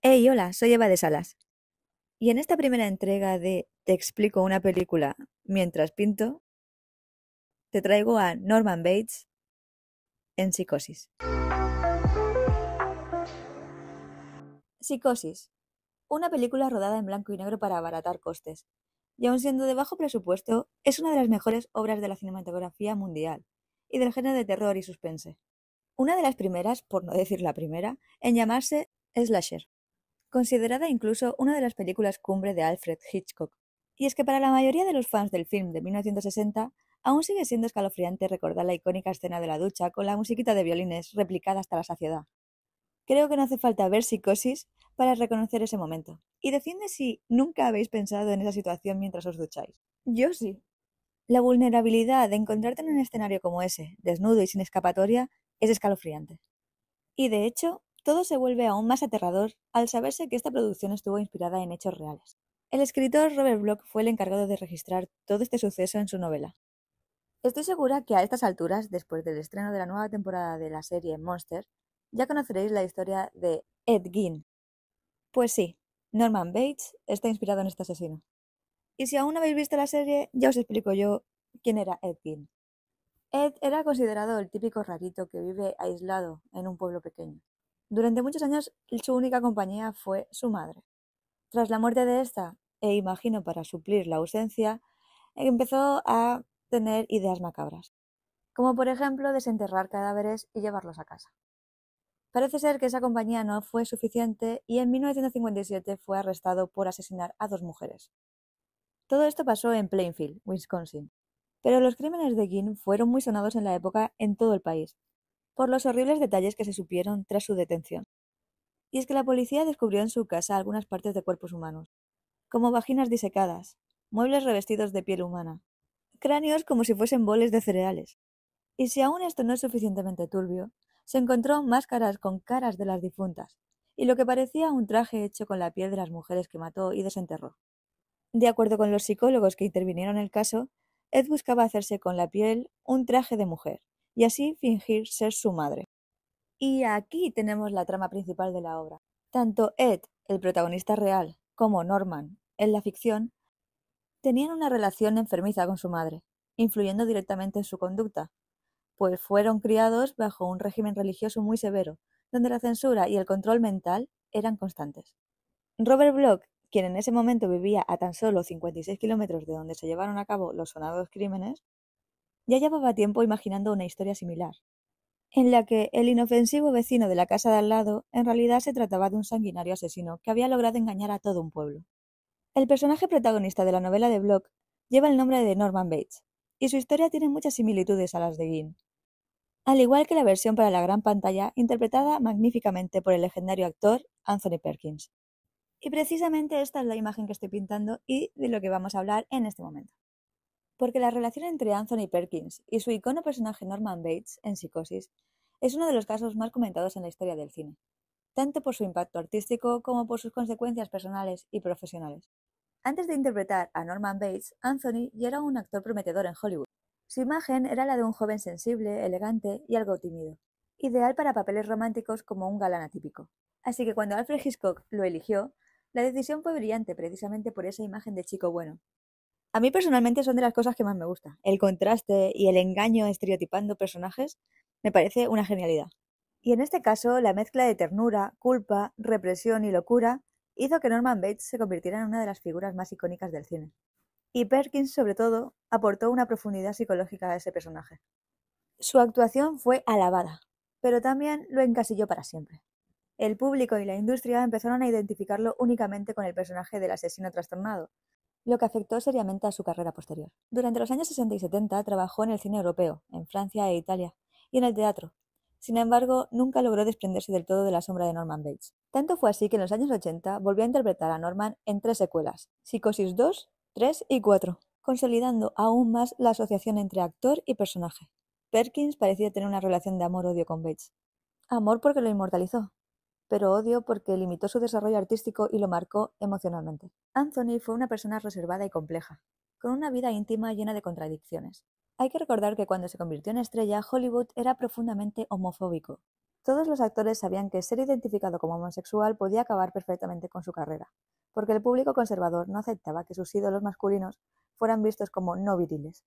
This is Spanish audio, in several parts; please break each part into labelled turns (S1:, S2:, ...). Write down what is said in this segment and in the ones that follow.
S1: Hey, hola, soy Eva de Salas. Y en esta primera entrega de Te explico una película mientras pinto, te traigo a Norman Bates en Psicosis. Psicosis, una película rodada en blanco y negro para abaratar costes. Y aun siendo de bajo presupuesto, es una de las mejores obras de la cinematografía mundial y del género de terror y suspense. Una de las primeras, por no decir la primera, en llamarse slasher, considerada incluso una de las películas cumbre de Alfred Hitchcock. Y es que para la mayoría de los fans del film de 1960, aún sigue siendo escalofriante recordar la icónica escena de la ducha con la musiquita de violines replicada hasta la saciedad. Creo que no hace falta ver Psicosis para reconocer ese momento. Y decidme si nunca habéis pensado en esa situación mientras os ducháis. Yo sí. La vulnerabilidad de encontrarte en un escenario como ese, desnudo y sin escapatoria, es escalofriante. Y de hecho, todo se vuelve aún más aterrador al saberse que esta producción estuvo inspirada en hechos reales. El escritor Robert Bloch fue el encargado de registrar todo este suceso en su novela. Estoy segura que a estas alturas, después del estreno de la nueva temporada de la serie Monster, ya conoceréis la historia de Ed Gein. Pues sí, Norman Bates está inspirado en este asesino. Y si aún no habéis visto la serie, ya os explico yo quién era Ed Gein. Ed era considerado el típico rarito que vive aislado en un pueblo pequeño. Durante muchos años su única compañía fue su madre. Tras la muerte de esta, e imagino para suplir la ausencia, empezó a tener ideas macabras, como por ejemplo desenterrar cadáveres y llevarlos a casa. Parece ser que esa compañía no fue suficiente y en 1957 fue arrestado por asesinar a dos mujeres. Todo esto pasó en Plainfield, Wisconsin, pero los crímenes de Ginn fueron muy sonados en la época en todo el país, por los horribles detalles que se supieron tras su detención. Y es que la policía descubrió en su casa algunas partes de cuerpos humanos, como vaginas disecadas, muebles revestidos de piel humana, cráneos como si fuesen boles de cereales. Y si aún esto no es suficientemente turbio, se encontró máscaras con caras de las difuntas, y lo que parecía un traje hecho con la piel de las mujeres que mató y desenterró. De acuerdo con los psicólogos que intervinieron en el caso, Ed buscaba hacerse con la piel un traje de mujer, y así fingir ser su madre. Y aquí tenemos la trama principal de la obra. Tanto Ed, el protagonista real, como Norman, en la ficción, tenían una relación enfermiza con su madre, influyendo directamente en su conducta, pues fueron criados bajo un régimen religioso muy severo, donde la censura y el control mental eran constantes. Robert Bloch, quien en ese momento vivía a tan solo 56 kilómetros de donde se llevaron a cabo los sonados crímenes, ya llevaba tiempo imaginando una historia similar, en la que el inofensivo vecino de la casa de al lado en realidad se trataba de un sanguinario asesino que había logrado engañar a todo un pueblo. El personaje protagonista de la novela de Bloch lleva el nombre de Norman Bates, y su historia tiene muchas similitudes a las de Ginn, al igual que la versión para la gran pantalla interpretada magníficamente por el legendario actor Anthony Perkins. Y precisamente esta es la imagen que estoy pintando y de lo que vamos a hablar en este momento. Porque la relación entre Anthony Perkins y su icono personaje Norman Bates en Psicosis es uno de los casos más comentados en la historia del cine, tanto por su impacto artístico como por sus consecuencias personales y profesionales. Antes de interpretar a Norman Bates, Anthony ya era un actor prometedor en Hollywood. Su imagen era la de un joven sensible, elegante y algo tímido, ideal para papeles románticos como un galán atípico. Así que cuando Alfred Hitchcock lo eligió, la decisión fue brillante precisamente por esa imagen de chico bueno. A mí personalmente son de las cosas que más me gusta. El contraste y el engaño estereotipando personajes me parece una genialidad. Y en este caso, la mezcla de ternura, culpa, represión y locura hizo que Norman Bates se convirtiera en una de las figuras más icónicas del cine. Y Perkins, sobre todo, aportó una profundidad psicológica a ese personaje. Su actuación fue alabada, pero también lo encasilló para siempre. El público y la industria empezaron a identificarlo únicamente con el personaje del asesino trastornado, lo que afectó seriamente a su carrera posterior. Durante los años 60 y 70 trabajó en el cine europeo, en Francia e Italia, y en el teatro. Sin embargo, nunca logró desprenderse del todo de la sombra de Norman Bates. Tanto fue así que en los años 80 volvió a interpretar a Norman en tres secuelas, Psicosis 2, 3 y 4, consolidando aún más la asociación entre actor y personaje. Perkins parecía tener una relación de amor-odio con Bates. Amor porque lo inmortalizó, pero odio porque limitó su desarrollo artístico y lo marcó emocionalmente. Anthony fue una persona reservada y compleja, con una vida íntima llena de contradicciones. Hay que recordar que cuando se convirtió en estrella, Hollywood era profundamente homofóbico. Todos los actores sabían que ser identificado como homosexual podía acabar perfectamente con su carrera, porque el público conservador no aceptaba que sus ídolos masculinos fueran vistos como no viriles.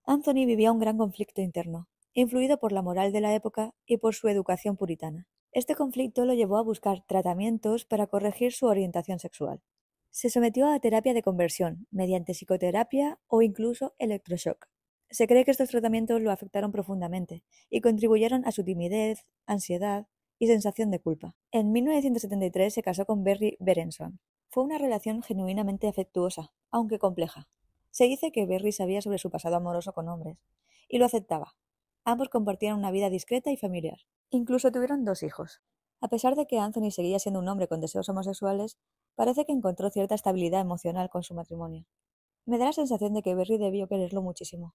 S1: Anthony vivía un gran conflicto interno, influido por la moral de la época y por su educación puritana. Este conflicto lo llevó a buscar tratamientos para corregir su orientación sexual. Se sometió a terapia de conversión, mediante psicoterapia o incluso electroshock. Se cree que estos tratamientos lo afectaron profundamente y contribuyeron a su timidez, ansiedad y sensación de culpa. En 1973 se casó con Berry Berenson. Fue una relación genuinamente afectuosa, aunque compleja. Se dice que Berry sabía sobre su pasado amoroso con hombres, y lo aceptaba. Ambos compartían una vida discreta y familiar. Incluso tuvieron 2 hijos. A pesar de que Anthony seguía siendo un hombre con deseos homosexuales, parece que encontró cierta estabilidad emocional con su matrimonio. Me da la sensación de que Berry debió quererlo muchísimo.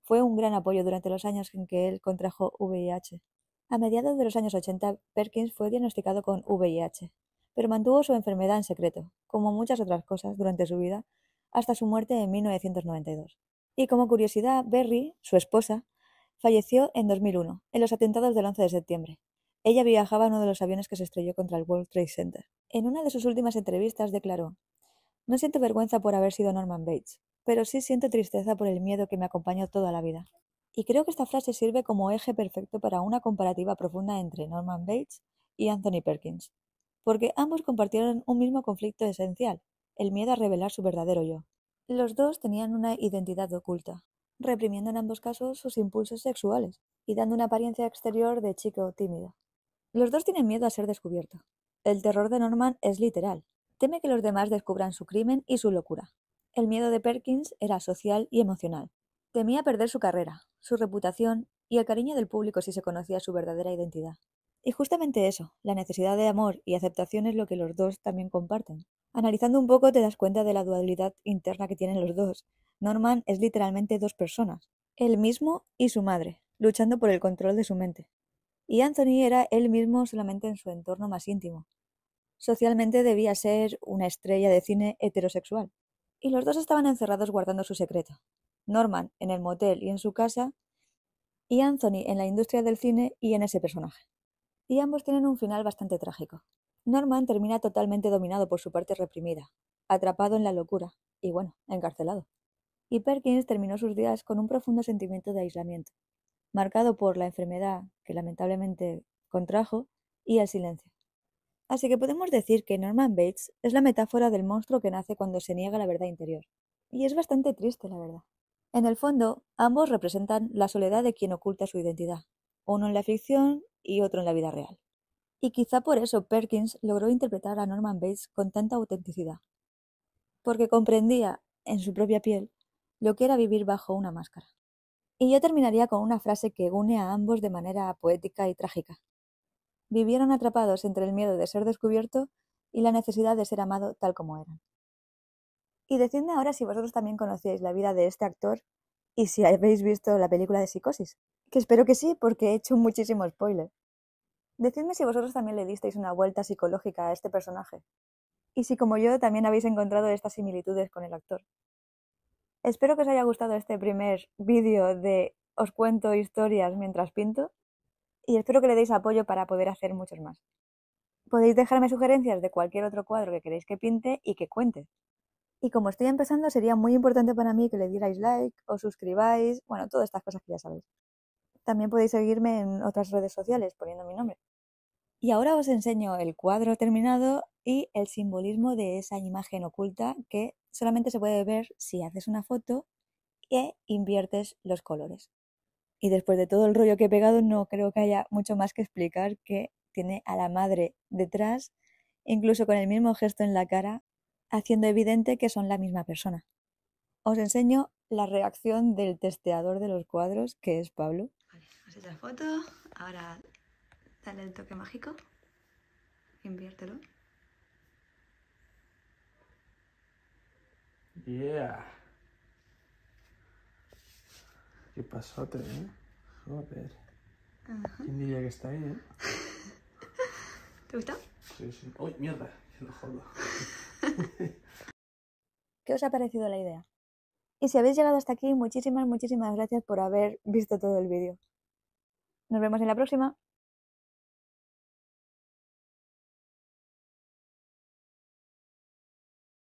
S1: Fue un gran apoyo durante los años en que él contrajo VIH. A mediados de los años 80, Perkins fue diagnosticado con VIH, pero mantuvo su enfermedad en secreto, como muchas otras cosas durante su vida, hasta su muerte en 1992. Y como curiosidad, Berry, su esposa, falleció en 2001, en los atentados del 11 de septiembre. Ella viajaba en uno de los aviones que se estrelló contra el World Trade Center. En una de sus últimas entrevistas declaró: "No siento vergüenza por haber sido Norman Bates, pero sí siento tristeza por el miedo que me acompañó toda la vida". Y creo que esta frase sirve como eje perfecto para una comparativa profunda entre Norman Bates y Anthony Perkins, porque ambos compartieron un mismo conflicto esencial, el miedo a revelar su verdadero yo. Los dos tenían una identidad oculta, reprimiendo en ambos casos sus impulsos sexuales y dando una apariencia exterior de chico tímido. Los dos tienen miedo a ser descubierto. El terror de Norman es literal. Teme que los demás descubran su crimen y su locura. El miedo de Perkins era social y emocional. Temía perder su carrera, su reputación y el cariño del público si se conocía su verdadera identidad. Y justamente eso, la necesidad de amor y aceptación, es lo que los dos también comparten. Analizando un poco te das cuenta de la dualidad interna que tienen los dos. Norman es literalmente 2 personas, él mismo y su madre, luchando por el control de su mente. Y Anthony era él mismo solamente en su entorno más íntimo. Socialmente debía ser una estrella de cine heterosexual. Y los dos estaban encerrados guardando su secreto. Norman en el motel y en su casa, y Anthony en la industria del cine y en ese personaje. Y ambos tienen un final bastante trágico. Norman termina totalmente dominado por su parte reprimida, atrapado en la locura y, bueno, encarcelado. Y Perkins terminó sus días con un profundo sentimiento de aislamiento, marcado por la enfermedad que lamentablemente contrajo y el silencio. Así que podemos decir que Norman Bates es la metáfora del monstruo que nace cuando se niega la verdad interior. Y es bastante triste, la verdad. En el fondo, ambos representan la soledad de quien oculta su identidad, uno en la ficción y otro en la vida real. Y quizá por eso Perkins logró interpretar a Norman Bates con tanta autenticidad, porque comprendía, en su propia piel, lo que era vivir bajo una máscara. Y yo terminaría con una frase que une a ambos de manera poética y trágica. Vivieron atrapados entre el miedo de ser descubierto y la necesidad de ser amado tal como eran. Y decidme ahora si vosotros también conocíais la vida de este actor y si habéis visto la película de Psicosis, que espero que sí, porque he hecho muchísimo spoiler. Decidme si vosotros también le disteis una vuelta psicológica a este personaje, y si como yo también habéis encontrado estas similitudes con el actor. Espero que os haya gustado este primer vídeo de Os cuento historias mientras pinto, y espero que le deis apoyo para poder hacer muchos más. Podéis dejarme sugerencias de cualquier otro cuadro que queréis que pinte y que cuente. Y como estoy empezando, sería muy importante para mí que le dierais like, os suscribáis, bueno, todas estas cosas que ya sabéis. También podéis seguirme en otras redes sociales poniendo mi nombre. Y ahora os enseño el cuadro terminado y el simbolismo de esa imagen oculta que solamente se puede ver si haces una foto e inviertes los colores. Y después de todo el rollo que he pegado, no creo que haya mucho más que explicar, que tiene a la madre detrás, incluso con el mismo gesto en la cara, haciendo evidente que son la misma persona. Os enseño la reacción del testeador de los cuadros, que es Pablo. Vale, has hecho la foto, ahora dale el toque mágico, inviértelo.
S2: Yeah. Qué pasote, ¿eh? Joder.
S1: Ajá.
S2: ¿Quién diría que está ahí, eh?
S1: ¿Te gustó?
S2: Sí, sí. ¡Uy, mierda! Que lo jodo.
S1: ¿Qué os ha parecido la idea? Y si habéis llegado hasta aquí, muchísimas gracias por haber visto todo el vídeo. Nos vemos en la próxima.